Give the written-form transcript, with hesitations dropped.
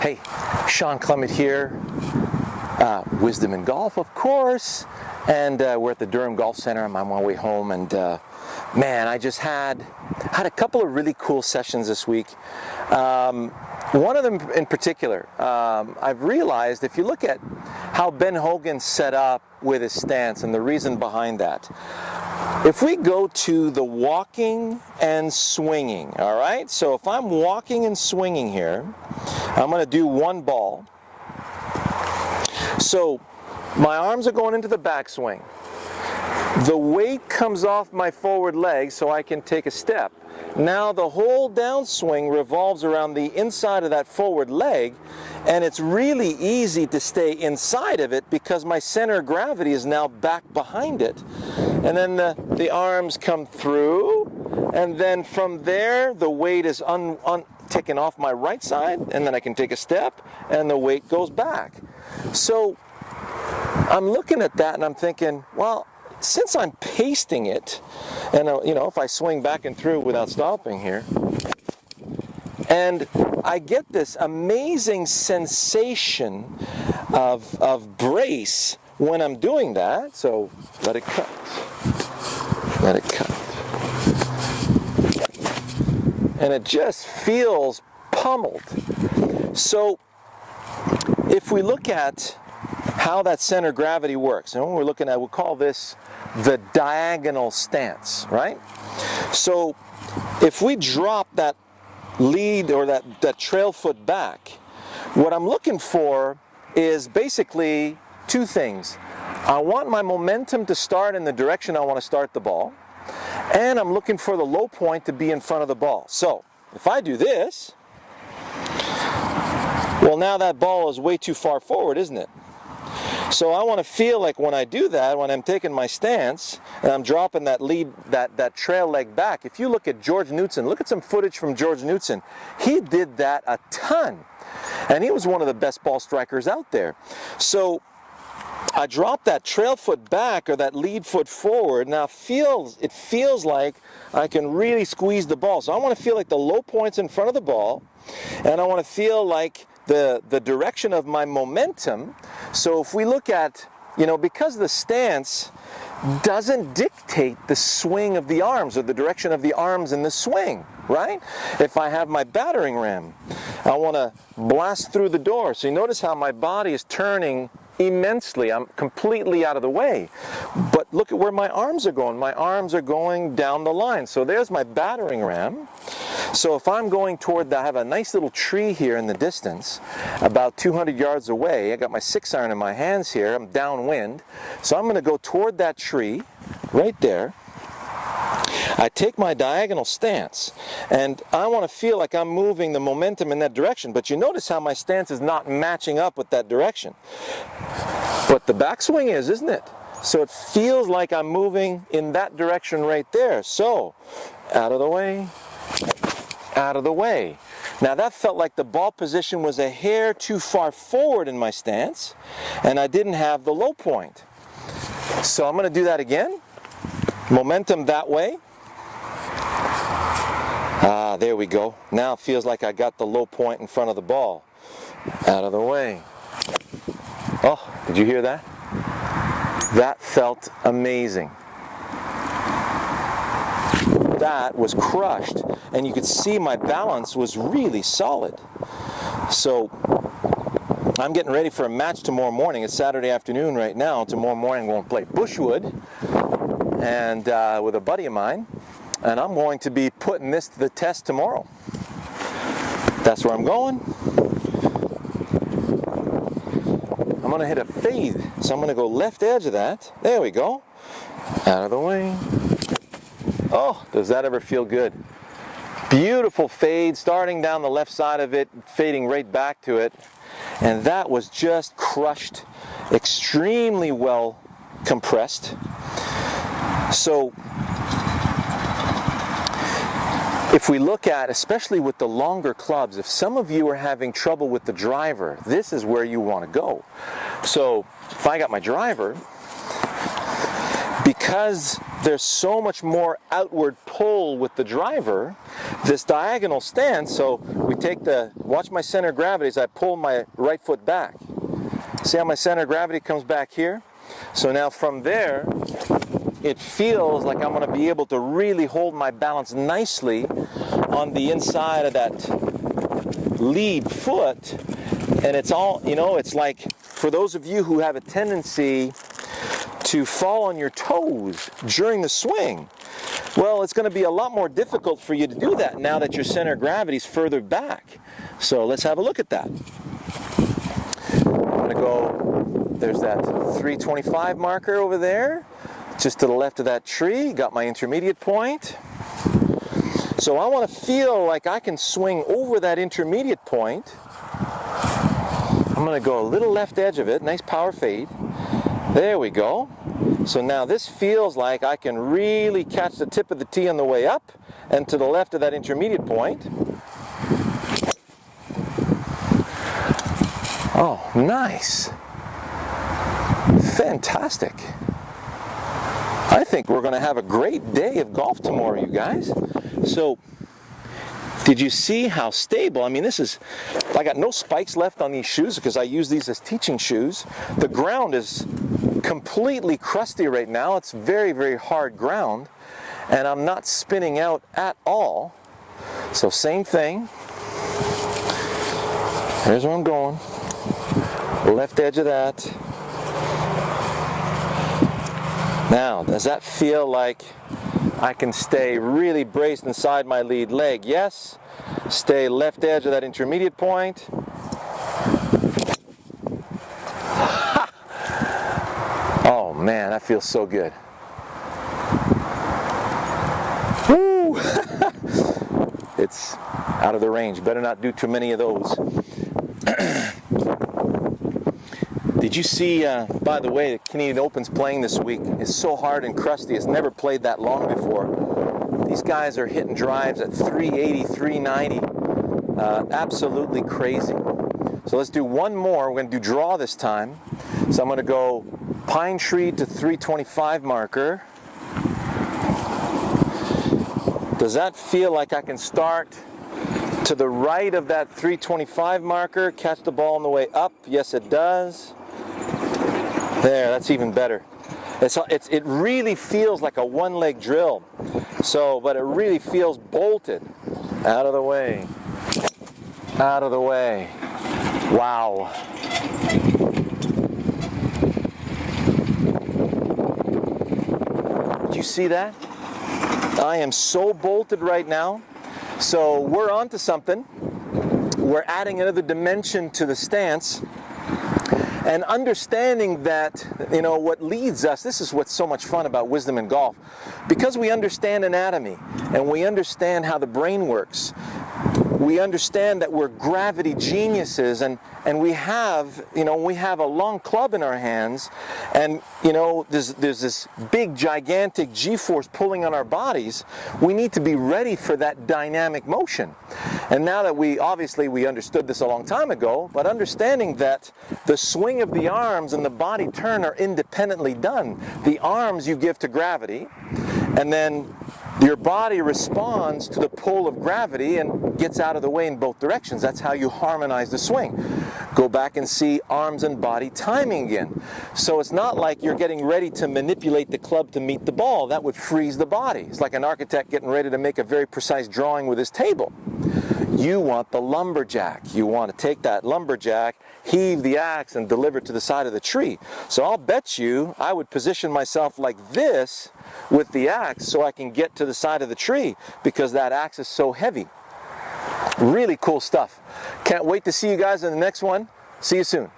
Hey, Shawn Clement here, Wisdom in Golf, of course, and we're at the Durham Golf Center. I'm on my way home, and man, I just had a couple of really cool sessions this week. One of them in particular, I've realized if you look at how Ben Hogan set up with his stance and the reason behind that, if we go to the walking and swinging, all right? So if I'm walking and swinging here, I'm going to do one ball. So my arms are going into the backswing. The weight comes off my forward leg so I can take a step. Now the whole downswing revolves around the inside of that forward leg, and it's really easy to stay inside of it because my center of gravity is now back behind it. And then the arms come through, and then from there the weight is taken off my right side, and then I can take a step and the weight goes back. So I'm looking at that and I'm thinking, well, since I'm pasting it, and you know, if I swing back and through without stopping here, and I get this amazing sensation of brace when I'm doing that. So let it cut, let it cut, and it just feels pummeled. So if we look at how that center of gravity works, and when we're looking at, we'll call this the diagonal stance, right? So if we drop that lead or that trail foot back, what I'm looking for is basically two things. I want my momentum to start in the direction I want to start the ball, and I'm looking for the low point to be in front of the ball. So if I do this, well, now that ball is way too far forward, isn't it? So I want to feel like when I do that, when I'm taking my stance and I'm dropping that lead, that trail leg back. If you look at George Knudson, look at some footage from George Knudson. He did that a ton, and he was one of the best ball strikers out there. So I drop that trail foot back or that lead foot forward. Now it feels like I can really squeeze the ball. So I want to feel like the low point's in front of the ball, and I want to feel like the direction of my momentum. So if we look at, you know, because the stance doesn't dictate the swing of the arms or the direction of the arms in the swing, right? If I have my battering ram, I want to blast through the door. So you notice how my body is turning immensely. I'm completely out of the way. But look at where my arms are going. My arms are going down the line. So there's my battering ram. So if I'm going toward that, I have a nice little tree here in the distance, about 200 yards away. I got my 6-iron in my hands here. I'm downwind. So I'm going to go toward that tree right there. I take my diagonal stance, and I want to feel like I'm moving the momentum in that direction. But you notice how my stance is not matching up with that direction. But the backswing is, isn't it? So it feels like I'm moving in that direction right there. So, out of the way, out of the way. Now that felt like the ball position was a hair too far forward in my stance, and I didn't have the low point. So I'm going to do that again. Momentum that way. There we go. Now it feels like I got the low point in front of the ball. Out of the way. Oh, did you hear that? That felt amazing. That was crushed, and you could see my balance was really solid. So I'm getting ready for a match tomorrow morning. It's Saturday afternoon right now. Tomorrow morning we're going to play Bushwood, and with a buddy of mine, and I'm going to be putting this to the test tomorrow. That's where I'm going. I'm going to hit a fade, so I'm going to go left edge of that. There we go. Out of the way. Oh, does that ever feel good? Beautiful fade, starting down the left side of it, fading right back to it. And that was just crushed, extremely well compressed. So if we look at, especially with the longer clubs, if some of you are having trouble with the driver, this is where you want to go. So if I got my driver, because there's so much more outward pull with the driver, this diagonal stance. So we take watch my center of gravity as I pull my right foot back. See how my center of gravity comes back here? So now from there, it feels like I'm going to be able to really hold my balance nicely on the inside of that lead foot. And it's all, it's like, for those of you who have a tendency to fall on your toes during the swing, well, it's going to be a lot more difficult for you to do that now that your center of gravity is further back. So let's have a look at that. I'm going to go, there's that 325 marker over there, just to the left of that tree. Got my intermediate point. So I want to feel like I can swing over that intermediate point. I'm going to go a little left edge of it, nice power fade. There we go. So now this feels like I can really catch the tip of the tee on the way up and to the left of that intermediate point. Oh, nice. Fantastic. I think we're going to have a great day of golf tomorrow, you guys. So, did you see how stable? I mean, I got no spikes left on these shoes because I use these as teaching shoes. The ground is completely crusty right now. It's very, very hard ground. And I'm not spinning out at all. So same thing. Here's where I'm going. Left edge of that. Now, does that feel like I can stay really braced inside my lead leg? Yes. Stay left edge of that intermediate point. Oh man, that feels so good. Woo! It's out of the range. Better not do too many of those. Did you see, by the way, the Canadian Open's playing this week is so hard and crusty. It's never played that long before. These guys are hitting drives at 380, 390. Absolutely crazy. So let's do one more. We're going to do draw this time. So I'm going to go Pine Tree to 325 marker. Does that feel like I can start to the right of that 325 marker, catch the ball on the way up? Yes, it does. There, that's even better. It really feels like a one-leg drill. So, but it really feels bolted. Out of the way. Out of the way. Wow. Do you see that? I am so bolted right now. So we're onto something. We're adding another dimension to the stance. And understanding that, what leads us, this is what's so much fun about wisdom in golf. Because we understand anatomy and we understand how the brain works, we understand that we're gravity geniuses and we have a long club in our hands and, there's this big, gigantic G-force pulling on our bodies. We need to be ready for that dynamic motion. And now that we understood this a long time ago, but understanding that the swing of the arms and the body turn are independently done. The arms you give to gravity, and then your body responds to the pull of gravity and gets out of the way in both directions. That's how you harmonize the swing. Go back and see arms and body timing again. So it's not like you're getting ready to manipulate the club to meet the ball. That would freeze the body. It's like an architect getting ready to make a very precise drawing with his table. You want the lumberjack. You want to take that lumberjack, heave the axe, and deliver it to the side of the tree. So I'll bet you I would position myself like this with the axe so I can get to the side of the tree because that axe is so heavy. Really cool stuff. Can't wait to see you guys in the next one. See you soon.